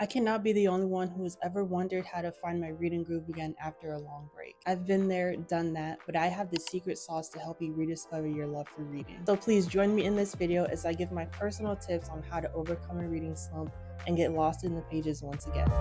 I cannot be the only one who has ever wondered how to find my reading groove again after a long break. I've been there, done that, but I have the secret sauce to help you rediscover your love for reading. So please join me in this video as I give my personal tips on how to overcome a reading slump and get lost in the pages once again.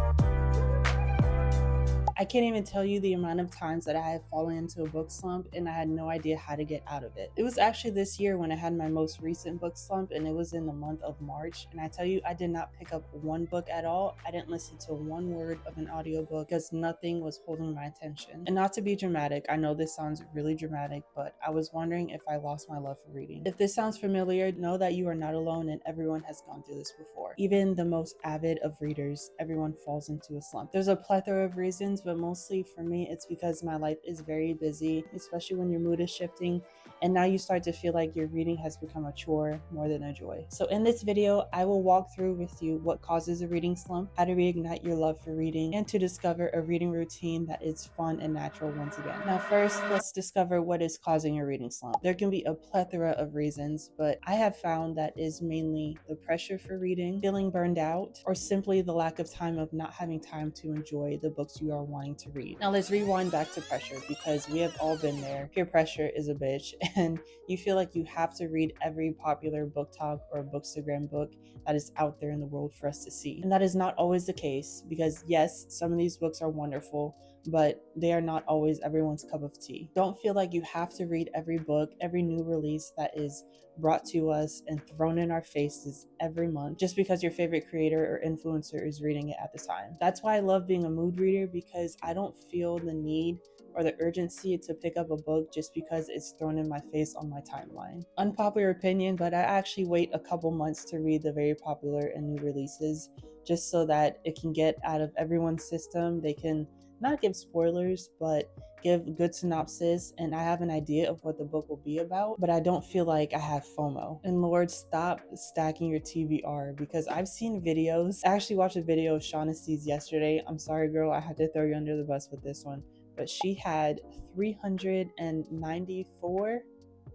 I can't even tell you the amount of times that I have fallen into a book slump and I had no idea how to get out of it. It was actually this year when I had my most recent book slump, and it was in the month of March. And I tell you, I did not pick up one book at all. I didn't listen to one word of an audiobook because nothing was holding my attention. And not to be dramatic, I know this sounds really dramatic, but I was wondering if I lost my love for reading. If this sounds familiar, know that you are not alone and everyone has gone through this before. Even the most avid of readers, everyone falls into a slump. There's a plethora of reasons, but mostly for me, it's because my life is very busy, especially when your mood is shifting, and now you start to feel like your reading has become a chore more than a joy. So in this video, I will walk through with you what causes a reading slump, how to reignite your love for reading, and to discover a reading routine that is fun and natural once again. Now first, let's discover what is causing a reading slump. There can be a plethora of reasons, but I have found that is mainly the pressure for reading, feeling burned out, or simply the lack of time of not having time to enjoy the books you are wanting to read. Now let's rewind back to pressure, because we have all been there. Peer pressure is a bitch, and you feel like you have to read every popular book talk or bookstagram book that is out there in the world for us to see. And that is not always the case, because yes, some of these books are wonderful, but they are not always everyone's cup of tea. Don't feel like you have to read every book, every new release that is brought to us and thrown in our faces every month just because your favorite creator or influencer is reading it at the time. That's why I love being a mood reader, because I don't feel the need or the urgency to pick up a book just because it's thrown in my face on my timeline. Unpopular opinion, but I actually wait a couple months to read the very popular and new releases just so that it can get out of everyone's system. They can not give spoilers, but give good synopsis, and I have an idea of what the book will be about, but I don't feel like I have FOMO. And Lord, stop stacking your TBR, because I've seen videos. I actually watched a video of Shaughnessy's yesterday. I'm sorry, girl, I had to throw you under the bus with this one, but she had 394,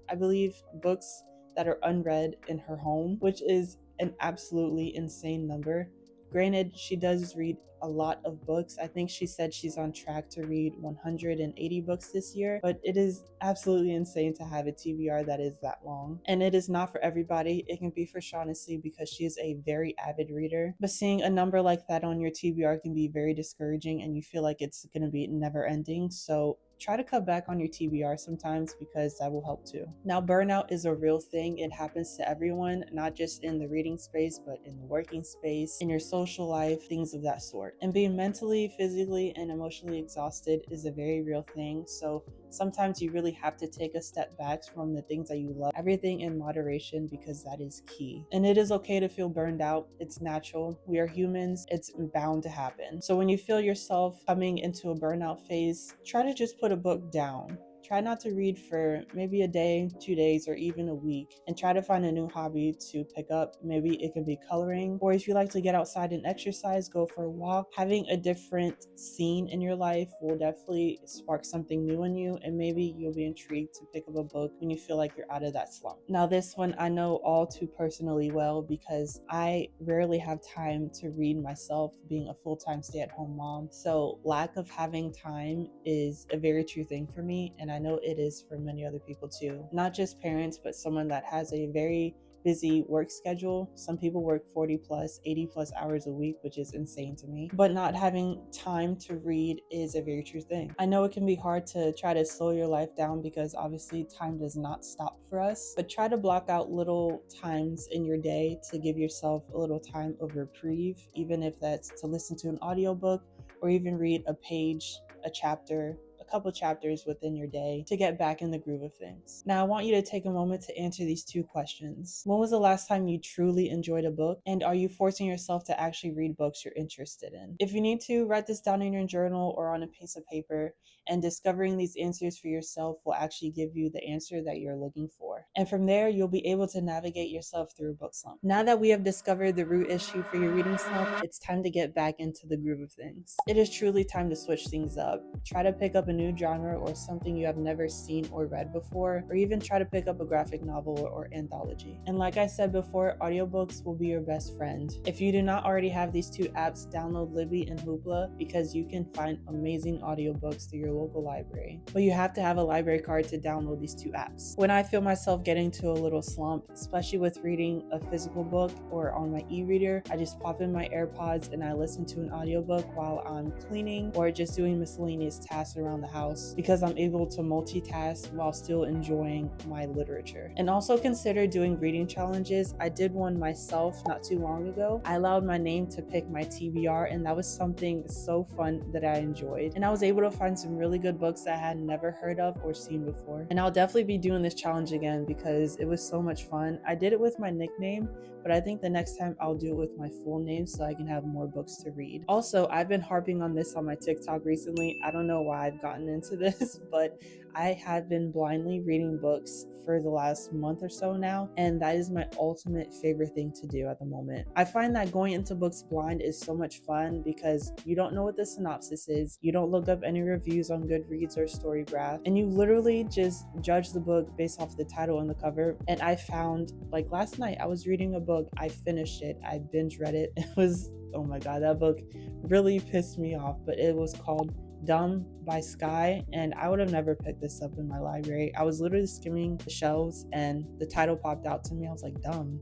I believe, books that are unread in her home, which is an absolutely insane number. Granted, she does read a lot of books. I think she said she's on track to read 180 books this year, but it is absolutely insane to have a TBR that is that long. And it is not for everybody. It can be for Shaughnessy because she is a very avid reader. But seeing a number like that on your TBR can be very discouraging, and you feel like it's going to be never ending. So try to cut back on your TBR sometimes, because that will help too. Now, burnout is a real thing. It happens to everyone, not just in the reading space, but in the working space, in your social life, things of that sort. And being mentally, physically, and emotionally exhausted is a very real thing. So sometimes you really have to take a step back from the things that you love. Everything in moderation, because that is key. And it is okay to feel burned out. It's natural. We are humans. It's bound to happen. So when you feel yourself coming into a burnout phase, try to just put a book down. Try not to read for maybe a day, 2 days, or even a week, and try to find a new hobby to pick up. Maybe it could be coloring, or if you like to get outside and exercise, go for a walk. Having a different scene in your life will definitely spark something new in you, and maybe you'll be intrigued to pick up a book when you feel like you're out of that slump. Now, this one I know all too personally well, because I rarely have time to read myself, being a full-time stay-at-home mom. So lack of having time is a very true thing for me, and I know it is for many other people too. Not just parents, but someone that has a very busy work schedule. Some people work 40 plus, 80 plus hours a week, which is insane to me. But not having time to read is a very true thing. I know it can be hard to try to slow your life down, because obviously time does not stop for us, but try to block out little times in your day to give yourself a little time of reprieve, even if that's to listen to an audiobook or even read a page, a chapter, a couple chapters within your day to get back in the groove of things. Now, I want you to take a moment to answer these two questions. When was the last time you truly enjoyed a book? And are you forcing yourself to actually read books you're interested in? If you need to, write this down in your journal or on a piece of paper, and discovering these answers for yourself will actually give you the answer that you're looking for. And from there, you'll be able to navigate yourself through a book slump. Now that we have discovered the root issue for your reading slump, it's time to get back into the groove of things. It is truly time to switch things up. Try to pick up a new genre or something you have never seen or read before, or even try to pick up a graphic novel or anthology. And like I said before, audiobooks will be your best friend. If you do not already have these two apps, download Libby and Hoopla because you can find amazing audiobooks through your local library. But you have to have a library card to download these two apps. When I feel myself getting to a little slump, especially with reading a physical book or on my e-reader, I just pop in my AirPods and I listen to an audiobook while I'm cleaning or just doing miscellaneous tasks around the house, because I'm able to multitask while still enjoying my literature. And also consider doing reading challenges. I did one myself not too long ago. I allowed my name to pick my TBR, and that was something so fun that I enjoyed. And I was able to find some really good books that I had never heard of or seen before. And I'll definitely be doing this challenge again because it was so much fun. I did it with my nickname, but I think the next time I'll do it with my full name so I can have more books to read. Also, I've been harping on this on my TikTok recently. I don't know why I've gotten into this, but I have been blindly reading books for the last month or so now, and that is my ultimate favorite thing to do at the moment. I find that going into books blind is so much fun because you don't know what the synopsis is, you don't look up any reviews on Goodreads or Storygraph, and you literally just judge the book based off the title and the cover. And I found, like last night, I was reading a book, I finished it, I binge read it. It was, oh my god, that book really pissed me off, but it was called Dumb by Sky, and I would have never picked this up in my library. I was literally skimming the shelves and the title popped out to me. I was like, dumb.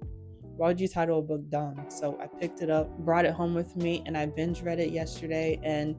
Why would you title a book dumb? So I picked it up, brought it home with me, and I binge read it yesterday. And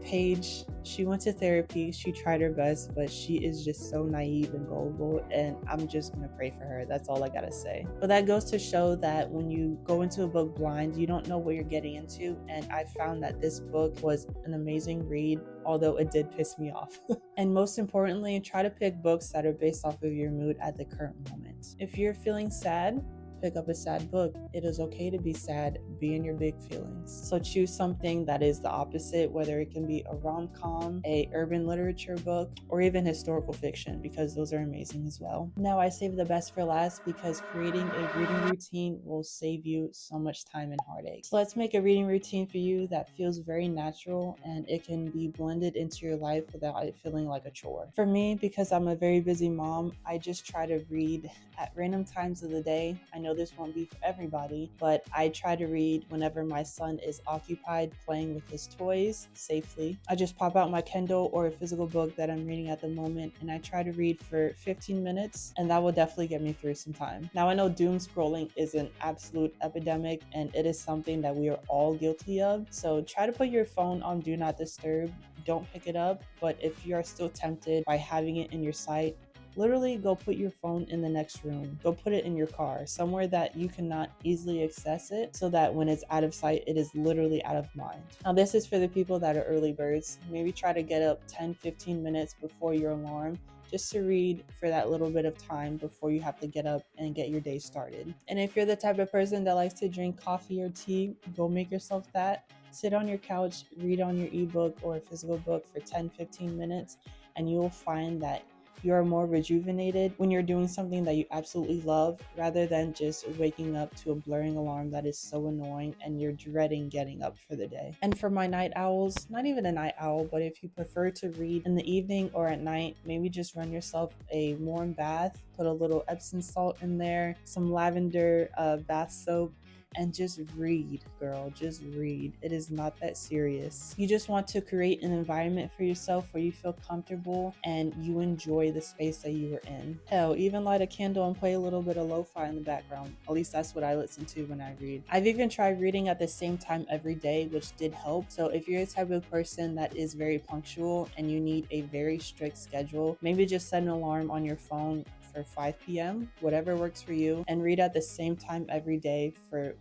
Paige, she went to therapy, she tried her best, but she is just so naive and gullible, and I'm just gonna pray for her. That's all I gotta say. But that goes to show that when you go into a book blind, you don't know what you're getting into, and I found that this book was an amazing read, although it did piss me off. And most importantly, try to pick books that are based off of your mood at the current moment. If you're feeling sad, pick up a sad book. It is okay to be sad, be in your big feelings. So choose something that is the opposite, whether it can be a rom-com, a urban literature book, or even historical fiction, because those are amazing as well. Now I save the best for last because creating a reading routine will save you so much time and heartache. So let's make a reading routine for you that feels very natural and it can be blended into your life without it feeling like a chore. For me, because I'm a very busy mom, I just try to read at random times of the day. I know this won't be for everybody, but I try to read whenever my son is occupied playing with his toys safely. I just pop out my Kindle or a physical book that I'm reading at the moment, and I try to read for 15 minutes, and that will definitely get me through some time. Now, I know doom scrolling is an absolute epidemic, and it is something that we are all guilty of, so try to put your phone on Do Not Disturb. Don't pick it up, but if you are still tempted by having it in your sight, literally go put your phone in the next room. Go put it in your car, somewhere that you cannot easily access it, so that when it's out of sight, it is literally out of mind. Now, this is for the people that are early birds. Maybe try to get up 10-15 minutes before your alarm just to read for that little bit of time before you have to get up and get your day started. And if you're the type of person that likes to drink coffee or tea, go make yourself that. Sit on your couch, read on your ebook or a physical book for 10-15 minutes, and you will find that you are more rejuvenated when you're doing something that you absolutely love, rather than just waking up to a blaring alarm that is so annoying and you're dreading getting up for the day. And for my night owls, not even a night owl, but if you prefer to read in the evening or at night, maybe just run yourself a warm bath, put a little Epsom salt in there, some lavender bath soap, and just read, girl. Just read. It is not that serious. You just want to create an environment for yourself where you feel comfortable and you enjoy the space that you are in. Hell, even light a candle and play a little bit of lo-fi in the background. At least that's what I listen to when I read. I've even tried reading at the same time every day, which did help. So if you're the type of person that is very punctual and you need a very strict schedule, maybe just set an alarm on your phone for 5 p.m., whatever works for you, and read at the same time every day for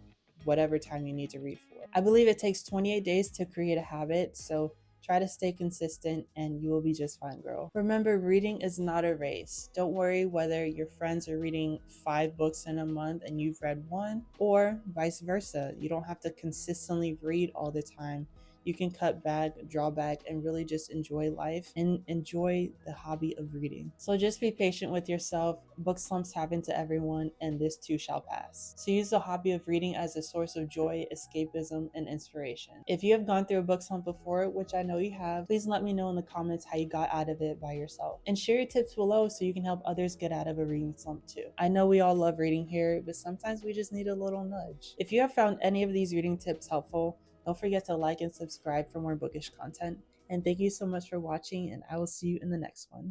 whatever time you need to read for. I believe it takes 28 days to create a habit, so try to stay consistent and you will be just fine, girl. Remember, reading is not a race. Don't worry whether your friends are reading 5 books in a month and you've read 1, or vice versa. You don't have to consistently read all the time. you can cut back, draw back, and really just enjoy life and enjoy the hobby of reading. So just be patient with yourself. Book slumps happen to everyone, and this too shall pass. So use the hobby of reading as a source of joy, escapism, and inspiration. If you have gone through a book slump before, which I know you have, please let me know in the comments how you got out of it by yourself. And share your tips below so you can help others get out of a reading slump too. I know we all love reading here, but sometimes we just need a little nudge. If you have found any of these reading tips helpful, don't forget to like and subscribe for more bookish content. And thank you so much for watching, and I will see you in the next one.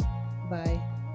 Bye.